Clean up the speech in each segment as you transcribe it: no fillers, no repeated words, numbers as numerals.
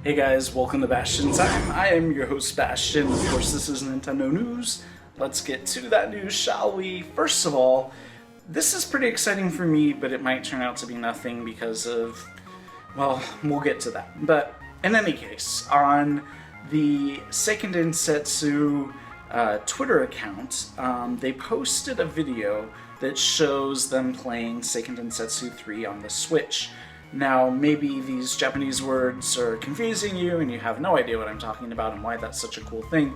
Hey guys, welcome to Bastion Time. I am your host Bastion. Of course, this is Nintendo news. Let's get to that news, shall we? First of all, this is pretty exciting for me, but it might turn out to be nothing because of, well, we'll get to that. But in any case, on the Seiken Densetsu Twitter account, they posted a video that shows them playing Seiken Densetsu 3 on the Switch. Now, maybe these Japanese words are confusing you and you have no idea what I'm talking about and why that's such a cool thing,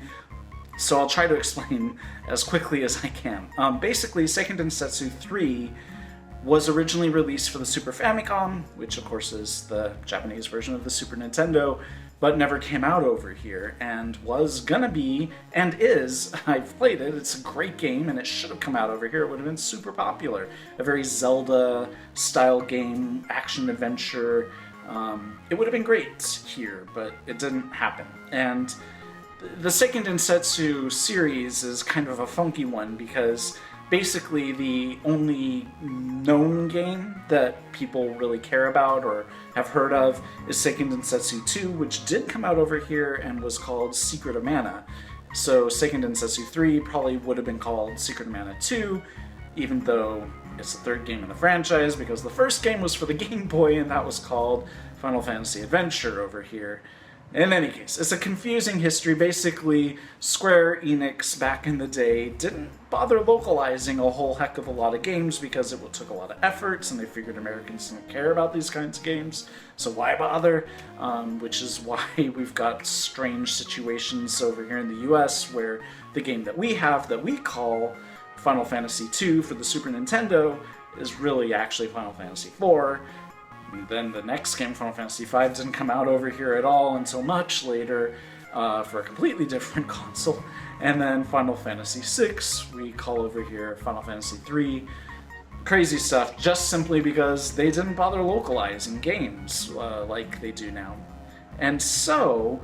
so I'll try to explain as quickly as I can. Basically, Seiken Densetsu 3 was originally released for the Super Famicom, which of course is the Japanese version of the Super Nintendo, but never came out over here, and was gonna be, and is, I've played it, it's a great game, and it should have come out over here. It would have been super popular. A very Zelda-style game, action-adventure. It would have been great here, but it didn't happen. And the Seiken Densetsu series is kind of a funky one, because basically the only known game that people really care about or have heard of is Seiken Densetsu 2, which did come out over here and was called Secret of Mana. So Seiken Densetsu 3 probably would have been called Secret of Mana 2, even though it's the third game in the franchise, because the first game was for the Game Boy and that was called Final Fantasy Adventure over here. In any case, it's a confusing history. Basically, Square Enix back in the day didn't bother localizing a whole heck of a lot of games because it took a lot of efforts, and they figured Americans didn't care about these kinds of games, so why bother? Which is why we've got strange situations over here in the US where the game that we have that we call Final Fantasy II for the Super Nintendo is really actually Final Fantasy IV. And then the next game, Final Fantasy V, didn't come out over here at all until much later for a completely different console. And then Final Fantasy VI, we call over here Final Fantasy III. Crazy stuff, just simply because they didn't bother localizing games like they do now. And so,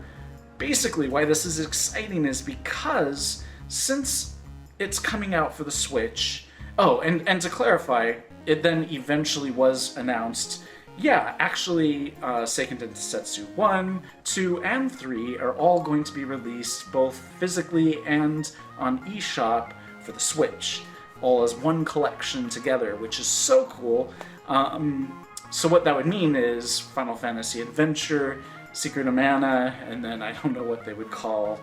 basically why this is exciting is because since it's coming out for the Switch... Oh, and to clarify, it then eventually was announced... Yeah, actually, Seiken Densetsu 1, 2, and 3 are all going to be released both physically and on eShop for the Switch, all as one collection together, which is so cool. So what that would mean is Final Fantasy Adventure, Secret of Mana, and then I don't know what they would call...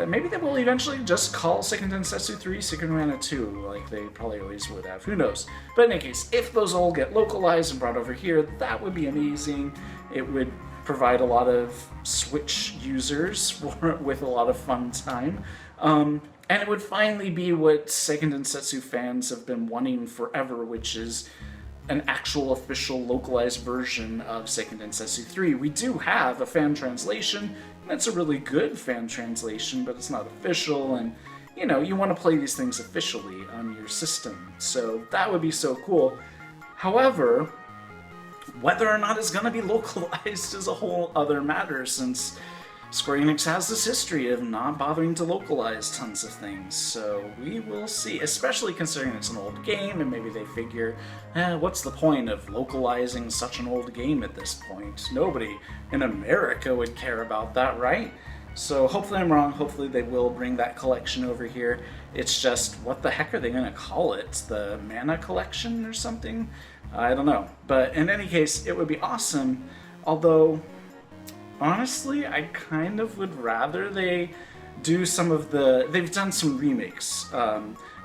maybe they will eventually just call Seiken Densetsu 3 Secret of Mana 2, like they probably always would have, who knows. But in any case, if those all get localized and brought over here, that would be amazing. It would provide a lot of Switch users with a lot of fun time. And it would finally be what Seiken Densetsu fans have been wanting forever, which is an actual official localized version of Seiken Densetsu 3. We do have a fan translation, and it's a really good fan translation, but it's not official, and you know, you want to play these things officially on your system, so that would be so cool. However, whether or not it's going to be localized is a whole other matter, since Square Enix has this history of not bothering to localize tons of things, so we will see, especially considering it's an old game, and maybe they figure, what's the point of localizing such an old game at this point? Nobody in America would care about that, right? So hopefully I'm wrong, hopefully they will bring that collection over here. It's just, what the heck are they going to call it? The Mana Collection or something? I don't know. But in any case, it would be awesome, although... honestly, I kind of would rather they do some of the... They've done some remakes.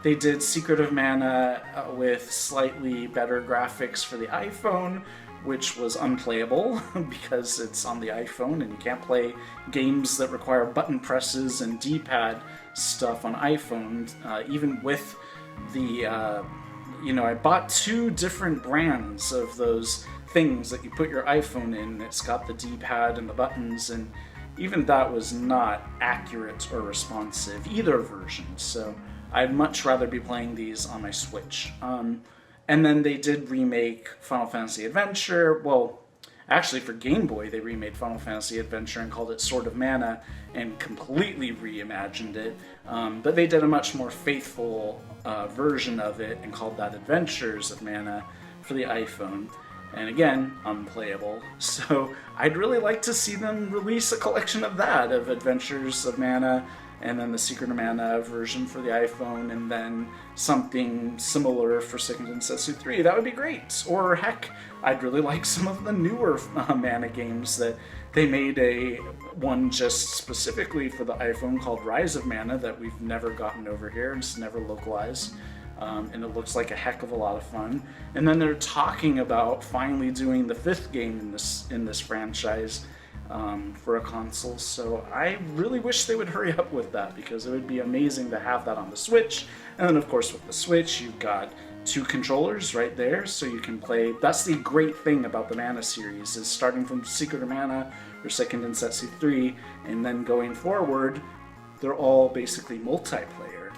They did Secret of Mana with slightly better graphics for the iPhone, which was unplayable because it's on the iPhone and you can't play games that require button presses and D-pad stuff on iPhone, even with the... I bought two different brands of those things that you put your iPhone in. It's got the D-pad and the buttons, and even that was not accurate or responsive, either version, so I'd much rather be playing these on my Switch. And then they did remake Final Fantasy Adventure. Well, actually for Game Boy they remade Final Fantasy Adventure and called it Sword of Mana and completely reimagined it, but they did a much more faithful version of it and called that Adventures of Mana for the iPhone. and again, unplayable. So I'd really like to see them release a collection of that, of Adventures of Mana, and then the Secret of Mana version for the iPhone, and then something similar for Seiken Densetsu 3. That would be great. Or heck, I'd really like some of the newer Mana games that they made one just specifically for the iPhone called Rise of Mana that we've never gotten over here, and it's never localized. And it looks like a heck of a lot of fun. And then they're talking about finally doing the 5th game in this franchise for a console. So I really wish they would hurry up with that, because it would be amazing to have that on the Switch. And then of course with the Switch, you've got 2 controllers right there, so you can play. That's the great thing about the Mana series, is starting from Secret of Mana or Seiken Densetsu 3, and then going forward, they're all basically multiplayer.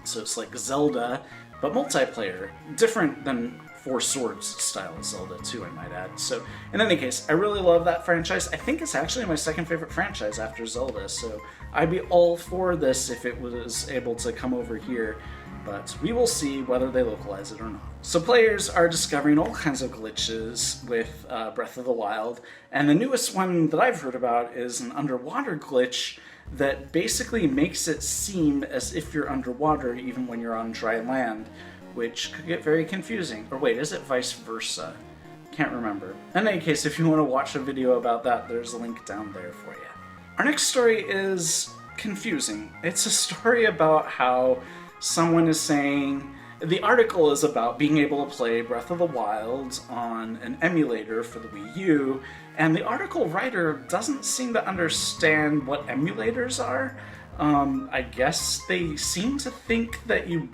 So it's like Zelda, but multiplayer. Different than Four Swords style Zelda too, I might add. So in any case, I really love that franchise. I think it's actually my second favorite franchise after Zelda, so I'd be all for this if it was able to come over here. But we will see whether they localize it or not. So players are discovering all kinds of glitches with Breath of the Wild, and the newest one that I've heard about is an underwater glitch that basically makes it seem as if you're underwater even when you're on dry land, which could get very confusing. Or wait, is it vice versa? Can't remember. In any case, if you want to watch a video about that, there's a link down there for you. Our next story is confusing. It's a story about how someone is saying, the article is about being able to play Breath of the Wild on an emulator for the Wii U, and the article writer doesn't seem to understand what emulators are. I guess they seem to think that you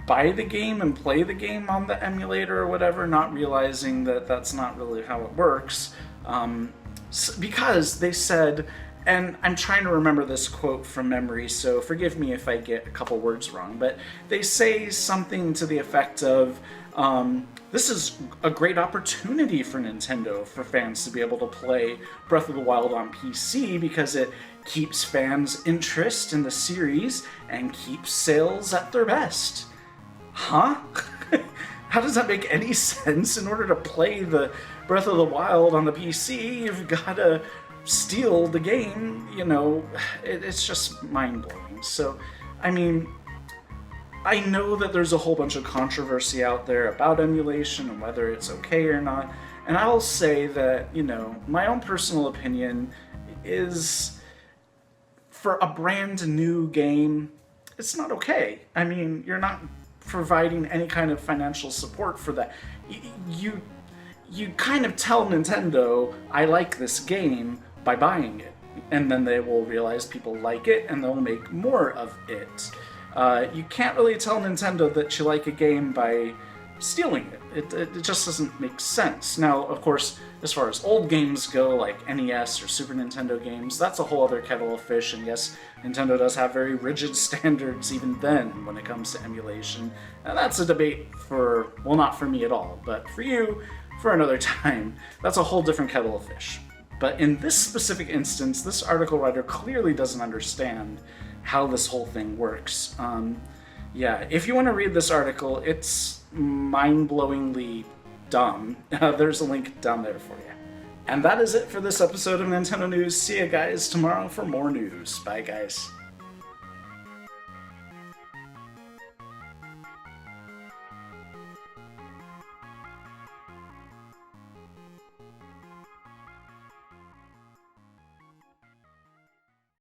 buy the game and play the game on the emulator or whatever, not realizing that that's not really how it works. Because they said, and I'm trying to remember this quote from memory, so forgive me if I get a couple words wrong, but they say something to the effect of, this is a great opportunity for Nintendo, for fans to be able to play Breath of the Wild on PC, because it keeps fans' interest in the series and keeps sales at their best. Huh? How does that make any sense? In order to play the Breath of the Wild on the PC, you've gotta steal the game, you know. It's just mind-blowing. So, I mean, I know that there's a whole bunch of controversy out there about emulation and whether it's okay or not, and I'll say that, you know, my own personal opinion is, for a brand new game, it's not okay. I mean, you're not providing any kind of financial support for that. You kind of tell Nintendo, I like this game, by buying it, and then they will realize people like it and they'll make more of it. You can't really tell Nintendo that you like a game by stealing it. It just doesn't make sense. Now, of course, as far as old games go, like NES or Super Nintendo games, that's a whole other kettle of fish, and yes, Nintendo does have very rigid standards even then when it comes to emulation, and that's a debate for, well, not for me at all, but for you, for another time. That's a whole different kettle of fish. But in this specific instance, this article writer clearly doesn't understand how this whole thing works. Yeah, if you want to read this article, it's mind-blowingly dumb. There's a link down there for you. And that is it for this episode of Nintendo News. See you guys tomorrow for more news. Bye, guys.